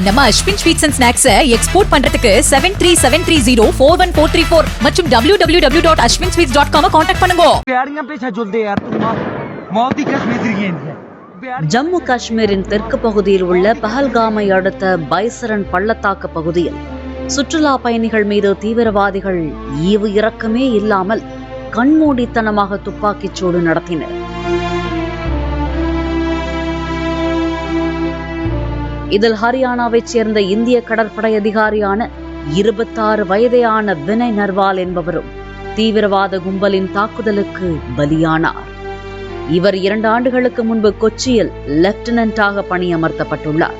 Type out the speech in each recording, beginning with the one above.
நம்ம Ashwin sweets and snacks export பண்றதுக்கு 7373041434 மற்றும் www.ashwinsweets.com கான்டாக்ட் பண்ணுங்க. ஜம்மு காஷ்மீரின் தெற்கு பகுதியில் உள்ள பஹல்காமை அடுத்த பைசரன் பள்ளத்தாக்கு பகுதியில் சுற்றுலா பயணிகள் மீது தீவிரவாதிகள் ஈவு இரக்கமே இல்லாமல் கண்மூடித்தனமாக துப்பாக்கிச் சூடு நடத்தினர். இதில் ஹரியானாவைச் சேர்ந்த இந்திய கடற்படை அதிகாரியான 26 வயதையான வினய் நர்வால் என்பவரும் தீவிரவாத கும்பலின் தாக்குதலுக்கு பலியானார். இவர் 2 ஆண்டுகளுக்கு முன்பு கொச்சியில் லெப்டினன்டாக பணியமர்த்தப்பட்டுள்ளார்.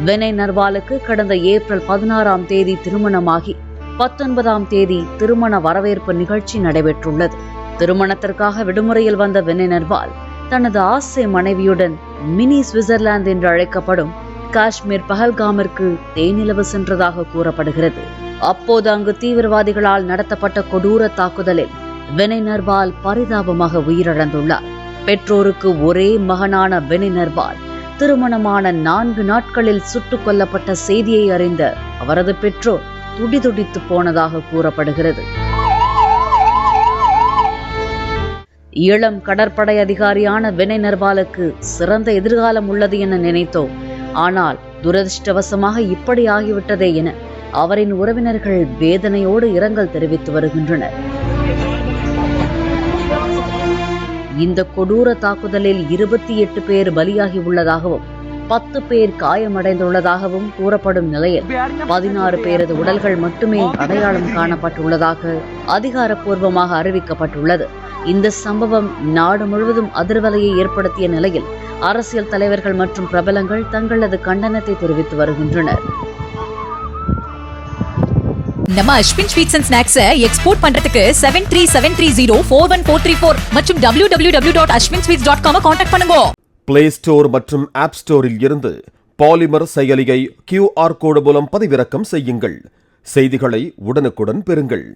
வினய் நர்வாலுக்கு கடந்த ஏப்ரல் 16ஆம் தேதி திருமணமாகி 19ஆம் தேதி திருமண வரவேற்பு நிகழ்ச்சி நடைபெற்றுள்ளது. திருமணத்திற்காக விடுமுறையில் வந்த வினய் நர்வால் தனது ஆசை மனைவியுடன் மினி சுவிட்சர்லாந்து என்று அழைக்கப்படும் காஷ்மீர் பஹல்காமிற்கு தேனிலவு சென்றதாக கூறப்படுகிறது. அப்போது அங்கு தீவிரவாதிகளால் நடத்தப்பட்ட கொடூர தாக்குதலில் வினய் நர்வால் பரிதாபமாக உயிரிழந்துள்ளார். பெற்றோருக்கு ஒரே மகனான வினய் நர்வால் திருமணமான 4 நாட்களில் சுட்டுக் கொல்லப்பட்ட செய்தியை அறிந்த அவரது பெற்றோர் துடிதுடித்து போனதாக கூறப்படுகிறது. இளம் கடற்படை அதிகாரியான வினய் நர்வாலுக்கு சிறந்த எதிர்காலம் உள்ளது என நினைத்தோம். ஆனால் துரதிருஷ்டவசமாக இப்படி ஆகிவிட்டதே என அவரின் உறவினர்கள் வேதனையோடு இரங்கல் தெரிவித்து வருகின்றனர். இந்த கொடூர தாக்குதலில் 28 பேர் பலியாகி உள்ளதாகவும் 10 பேர் காயமடைந்துள்ளதாகவும் கூறப்படும் நிலையில் 16 பேரது உடல்கள் மட்டுமே அடையாளம் காணப்பட்டுள்ளதாக அதிகாரப்பூர்வமாக அறிவிக்கப்பட்டுள்ளது. இந்த சம்பவம் நாடு முழுவதும் அதிர்வலையை ஏற்படுத்திய நிலையில் அரசியல் தலைவர்கள் மற்றும் பிரபலங்கள் தங்களது கண்டனத்தை தெரிவித்து வருகின்றனர். நம்ம Ashwin sweets and snacks export பண்றதுக்கு 7373041434 மற்றும் www.ashwinsweets.com கான்டாக்ட் பண்ணுங்க. பிளே ஸ்டோர் மற்றும் ஆப் ஸ்டோரில் இருந்து பாலிமர் செயலியை QR கோடு மூலம் பதிவிறக்கம் செய்யுங்கள். செய்திகளை உடனுக்குடன் பெறுங்கள்.